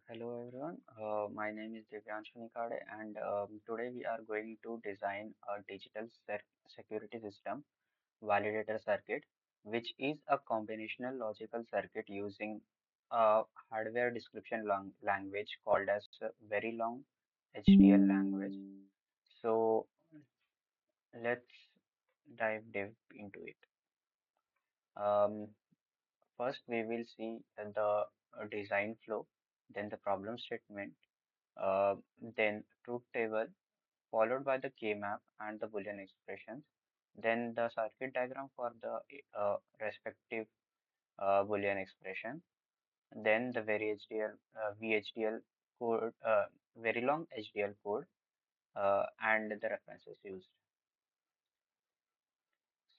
Hello everyone. My name is Divyanshu Nikade, and today we are going to design a digital security system validator circuit, which is a combinational logical circuit using a hardware description language called as Verilog HDL language. So let's dive deep into it. Um, First, we will see the design flow, then the problem statement, then truth table, followed by the K-map and the Boolean expressions, then the circuit diagram for the respective Boolean expression, then the VHDL code, very long HDL code, and the references used.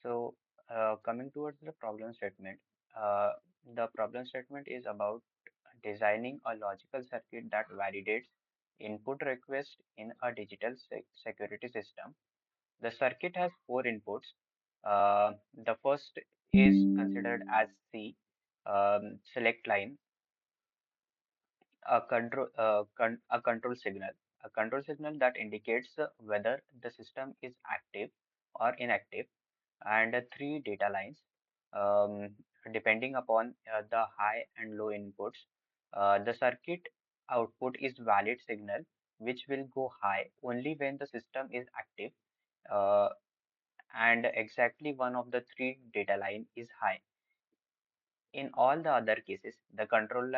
So, coming towards the problem statement, uh, the problem statement is about designing a logical circuit that validates input request in a digital security system. The circuit has four inputs. The first is considered as C, select line, a control signal that indicates whether the system is active or inactive, and three data lines, um, depending upon the high and low inputs. The circuit output is valid signal, which will go high only when the system is active, uh, and exactly one of the three data line is high. In all the other cases, the control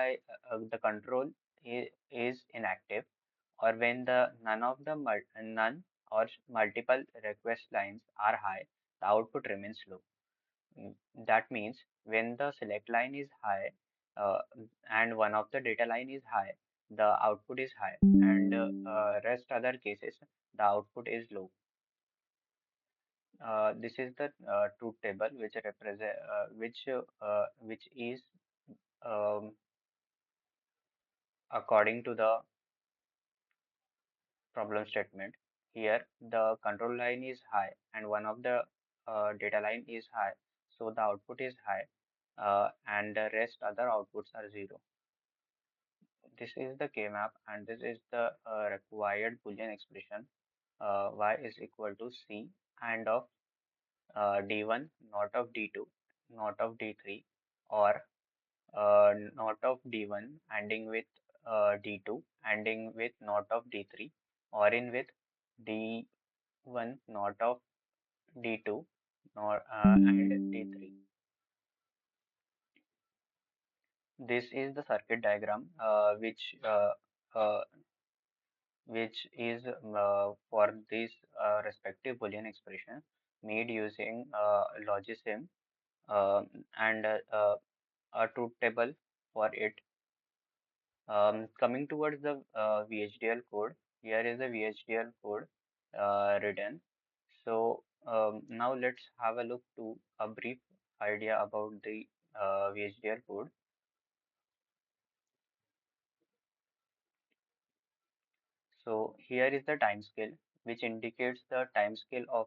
is inactive, or when the none or multiple request lines are high, the output remains low. That means when the select line is high, uh, and one of the data line is high, the output is high, and rest other cases the output is low. This is the truth table which is um, according to the problem statement. Here, the control line is high and one of the data line is high, so the output is high, and the rest other outputs are zero. This is the K-map, and this is the required Boolean expression. Y is equal to C and of D1, not of D2, not of D3, or not of D1 ending with D2 ending with not of D3, or in with D1 not of D2 nor and D3. This is the circuit diagram uh, which is for this respective Boolean expression made using Logisim, uh, and a truth table for it. Coming towards the VHDL code, here is the VHDL code written. So now let's have a look to a brief idea about the VHDL code. So here is the time scale, which indicates the time scale of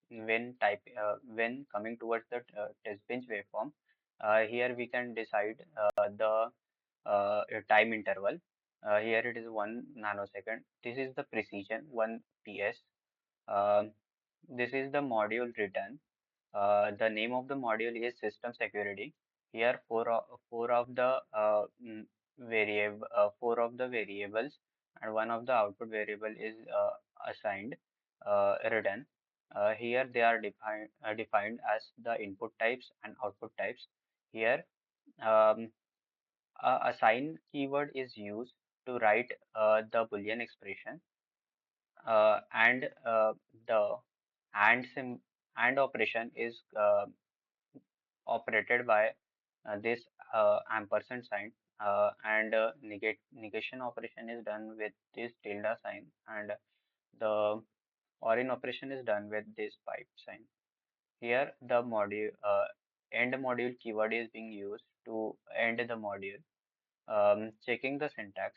when coming towards the test bench waveform. Here we can decide the time interval. Here it is 1 nanosecond. This is the precision 1 ps. Um, this is the module written. The name of the module is system security. Here, four of the four of the variables and one of the output variable is assigned, written. Here they are defined as the input types and output types. Here, um, a assign keyword is used to write the Boolean expression, and the and sim and operation is operated by this ampersand sign, and negation operation is done with this tilde sign, and the or operation is done with this pipe sign. Here the module end module keyword is being used to end the module. Checking the syntax.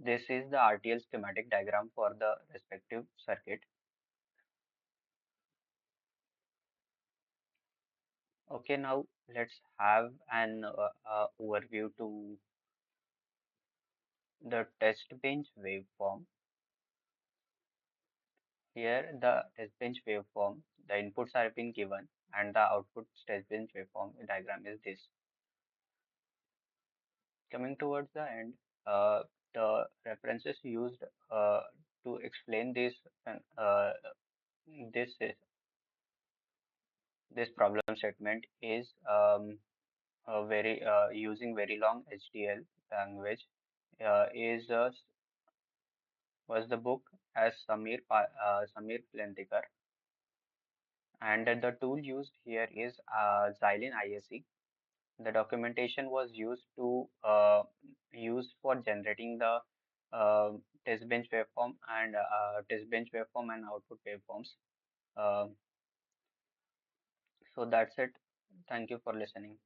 This is the RTL schematic diagram for the respective circuit. Okay, now let's have an overview to the test bench waveform. Here, the test bench waveform, the inputs are being given, and the output test bench waveform diagram is this. Coming towards the end, the references used to explain this is, this problem statement is very using Verilog HDL language is was the book as Samir Plantikar, and the tool used here is Xilinx ISE. The documentation was used for generating the uh, test bench waveform and output waveforms. Uh, so that's it. Thank you for listening.